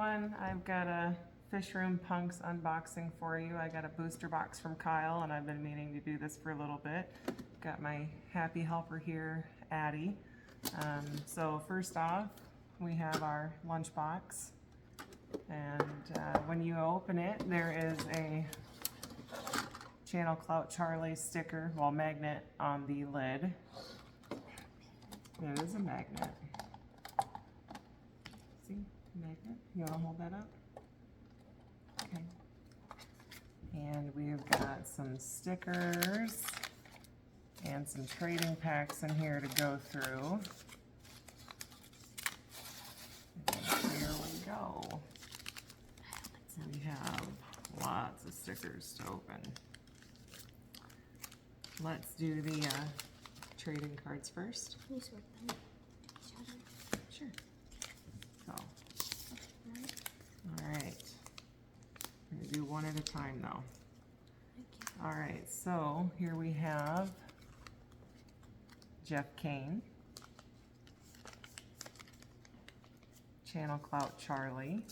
everyone. I've got a Fishroom Punks unboxing for you. I got a booster box from Kyle and I've been meaning to do this for a little bit. Got my happy helper here, Addie. So first off, we have our lunch box. And when you open it, there is a Channel Clout Charlie sticker, well, magnet on the lid. It is a magnet. See, magnet. You want to hold that up? Okay. And we've got some stickers and some trading packs in here to go through. And here we go. We have lots of stickers to open. Let's do the trading cards first. Can you sort them? Sure. So, all right. We're gonna do one at a time though. All right, so here we have Jeff Kane, Channel Clout Charlie,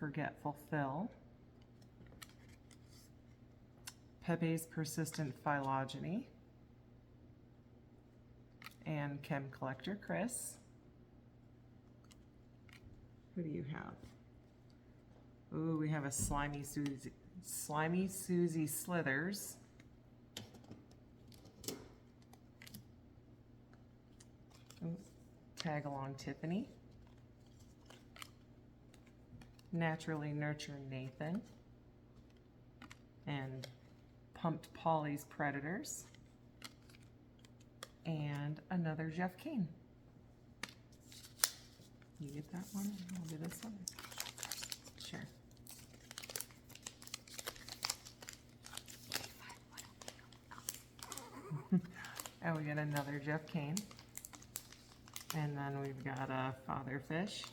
Forgetful Phil, Pepe's Persistent Phylogeny, and Chem Collector Chris. Who do you have? Ooh, we have a Slimy Susie Slithers. Ooh, Tag Along Tiffany. Naturally Nurture Nathan. And Pumped Polly's Predators. And another Jeff Kane. You get that one? I'll do this one. Sure. And we got another Jeff Kane. And then we've got a Father Fish.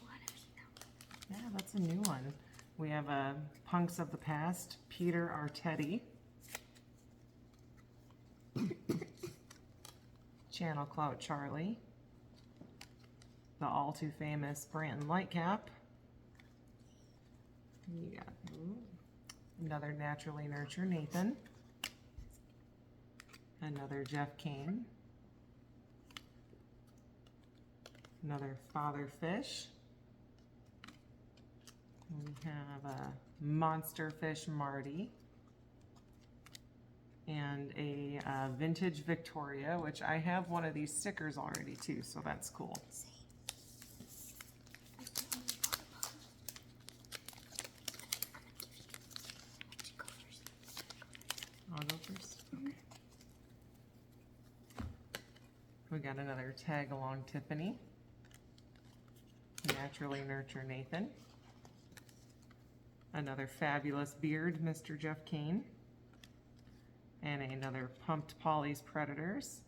Yeah, that's a new one. We have a Punks of the Past, Peter Artetti. Channel Clout Charlie. The all too famous Branton Lightcap. You got another Naturally Nurture Nathan. Another Jeff Kane. Another Father Fish. We have a Monster Fish Marty. And a Vintage Victoria, which I have one of these stickers already too, so that's cool. I'll go first. Okay. We got another Tag Along Tiffany. Naturally Nurture Nathan. Another Fabulous Beard, Mr. Jeff Kane. And another Pumped Polly's Predators.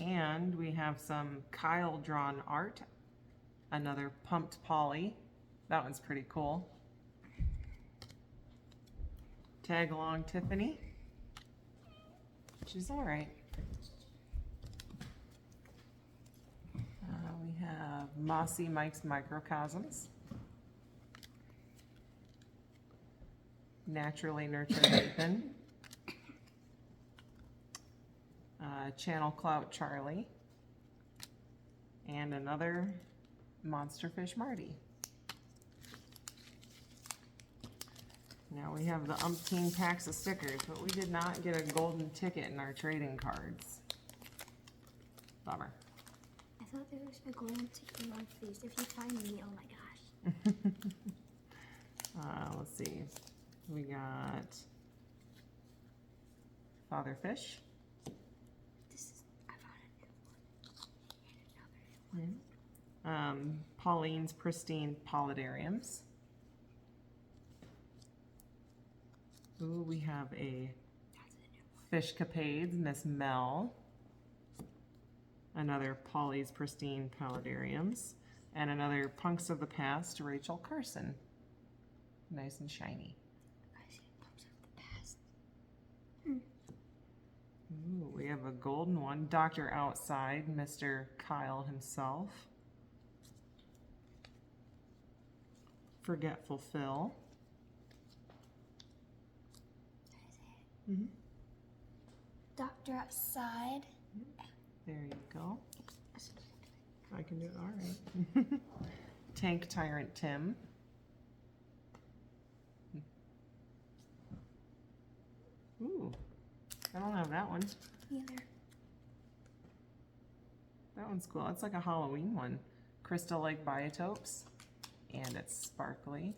And we have some Kyle drawn art. Another Pumped Polly. That one's pretty cool. Tag Along Tiffany. She's all right. We have Mossy Mike's Microcosms. Naturally Nurture Nathan. Channel Clout Charlie. And another Monster Fish Marty. Now we have the umpteen packs of stickers, but we did not get a golden ticket in our trading cards. Bummer. I thought there was a golden ticket in one of these. If you find me, oh my gosh. Let's see. We got Father Fish. I found a new one. And another new one. Pauline's Pristine Polydariums. Ooh, we have a Fishcapades, Miss Mel. Another Polly's Pristine Polydariums. And another Punks of the Past, Rachel Carson. Nice and shiny. I see Punks of the Past. Ooh, we have a golden one, Dr. Outside, Mr. Kyle himself. Forgetful Phil. Mm-hmm. Doctor Outside. There you go. I can do it, all right. Tank Tyrant Tim. Ooh, I don't have that one. Either. That one's cool. It's like a Halloween one. Crystal Lake Biotopes. And it's sparkly.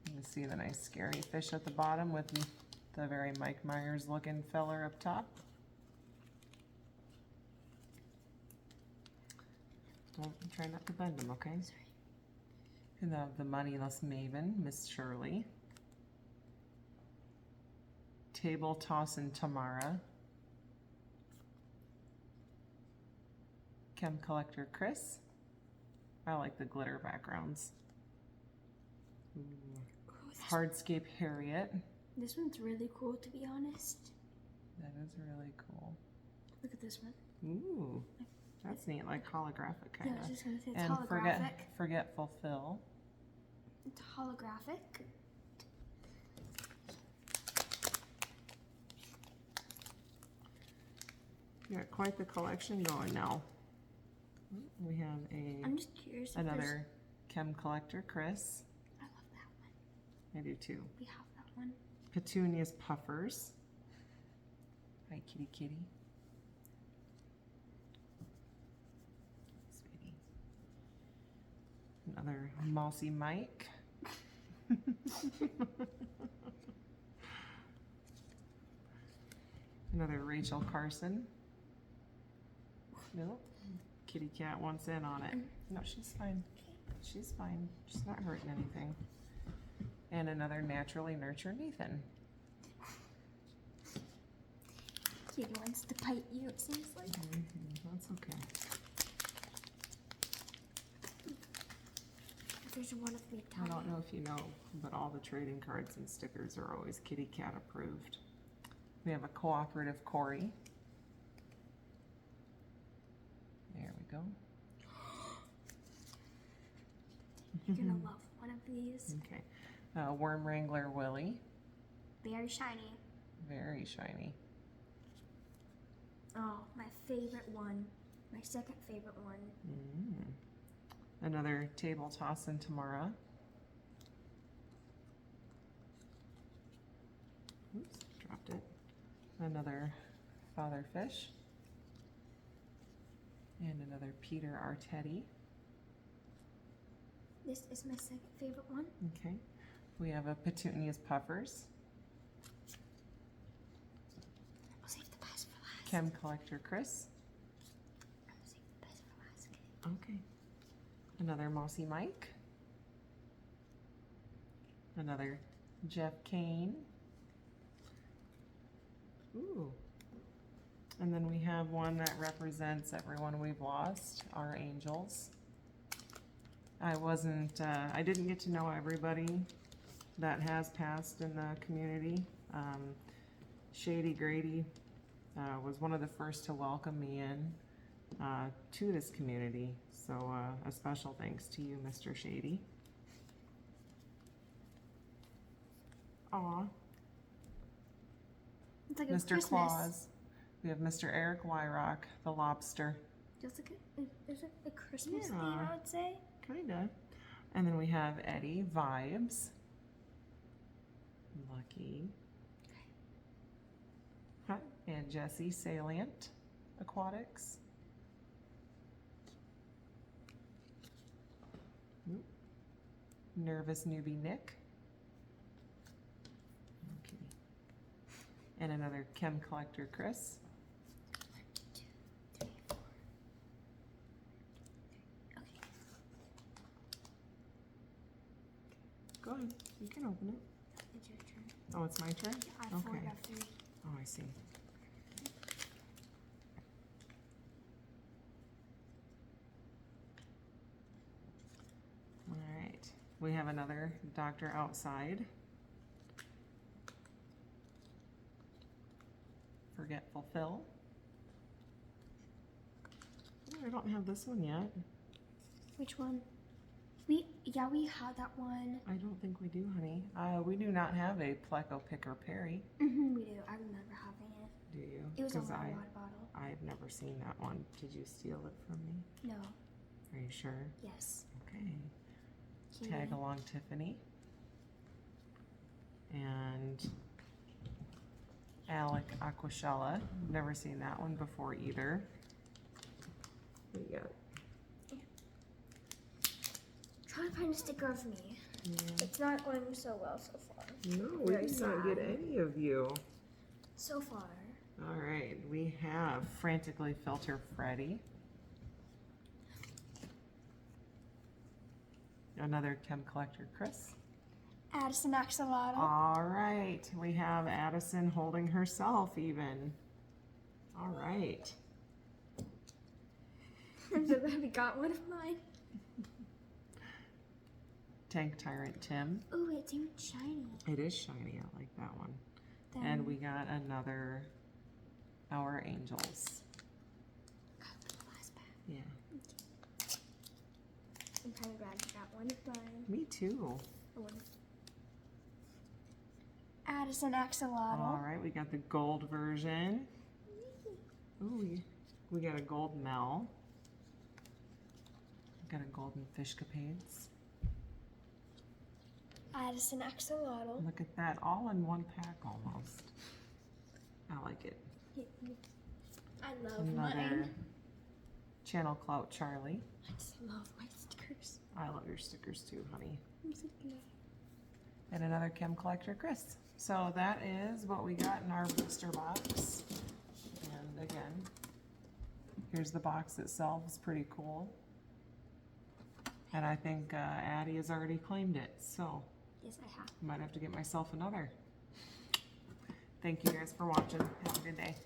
You can see the nice scary fish at the bottom with the very Mike Myers looking feller up top. Don't try not to bend them, okay? Sorry. And the Moneyless Maven, Miss Shirley. Table Tossin' Tamara. Chem Collector Chris. I like the glitter backgrounds. Ooh. Hardscape Harriet. This one's really cool, to be honest. That is really cool. Look at this one. Ooh, that's neat, like holographic kind Yeah, I of. was just gonna say it's And holographic. Forgetful Phil. It's holographic. You got quite the collection going now. We have I'm just curious. If another Chem Collector Chris. I love that one. I do too. We have that one. Petunia's Puffers. Hi, kitty kitty. Sweetie. Another Mossy Mike. Another Rachel Carson. Nope. Kitty cat wants in on it. No, she's fine. She's fine. She's not hurting anything. And another Naturally Nurtured Ethan. Kitty wants to bite you, it seems like. That's okay. There's one of me. I don't know if you know, but all the trading cards and stickers are always kitty cat approved. We have a Cooperative Corey. There we go. You're gonna love one of these. Okay. Worm Wrangler Willie. Very shiny. Very shiny. Oh, my favorite one. My second favorite one. Another Table Tossin' Tamara. Oops, dropped it. Another Father Fish. And another Peter Arteti. This is my second favorite one. Okay. We have a Petunia's Puffers. I'll save the best for last. Chem Collector Chris. I'll save the best for last. Okay. Another Mossy Mike. Another Jeff Kane. Ooh. And then we have one that represents everyone we've lost, our angels. I didn't get to know everybody that has passed in the community. Shady Grady was one of the first to welcome me in to this community. So a special thanks to you, Mr. Shady. Aw. It's like a Mr. Christmas. Claus. We have Mr. Eric Wyrock, the lobster. Just like is it a Christmas theme, Yeah. I would say? Kinda. And then we have Eddie Vibes. Lucky. Huh. And Jesse Salient Aquatics. Oop. Nervous Newbie Nick. Okay. And another Chem Collector Chris. 1, 2, 3, 4. Okay. Go ahead. You can open it. It's your turn. Oh, it's my turn? Yeah, I have 4 Okay. out of 3. Oh, I see. All right. We have another Dr. Outside. Forgetful Phil. Oh, I don't have this one yet. Which one? We had that one. I don't think we do, honey. We do not have a Pleco Picker Perry. We do. I remember having it. Do you? It was on 'Cause my water bottle. I've never seen that one. Did you steal it from me? No. Are you sure? Yes. Okay. Can Tag you- along Tiffany. And Alec Aquashella. Never seen that one before either. What do you got? Try to find a sticker of me. Yeah. It's not going so well so far. No, we Very did not get sad. any of you. So far. All right, we have Frantically Filter Freddy. Another Chem Collector Chris. Addison Axolotl. All right, we have Addison holding herself even. All right. I'm so glad we got one of mine. Tank Tyrant Tim. Oh, it's even shiny. It is shiny, I like that one. Then And we got another Our Angels. last pack. Yeah, I'm kind of glad we got one of mine. me too. Addison Axolotl. All right, we got the gold version. Ooh, we got a gold Mel. We got a golden Fishcapades. Addison Axolotl. Look at that, all in one pack almost. I like it. I love Another mine. Channel Clout Charlie. I just love my stickers. I love your stickers too, honey. I'm so glad. And another Chem Collector Chris. So that is what we got in our booster box. And again, here's the box itself. It's pretty cool. And I think Addie has already claimed it, so Yes, I have. might have to get myself another. Thank you guys for watching. Have a good day.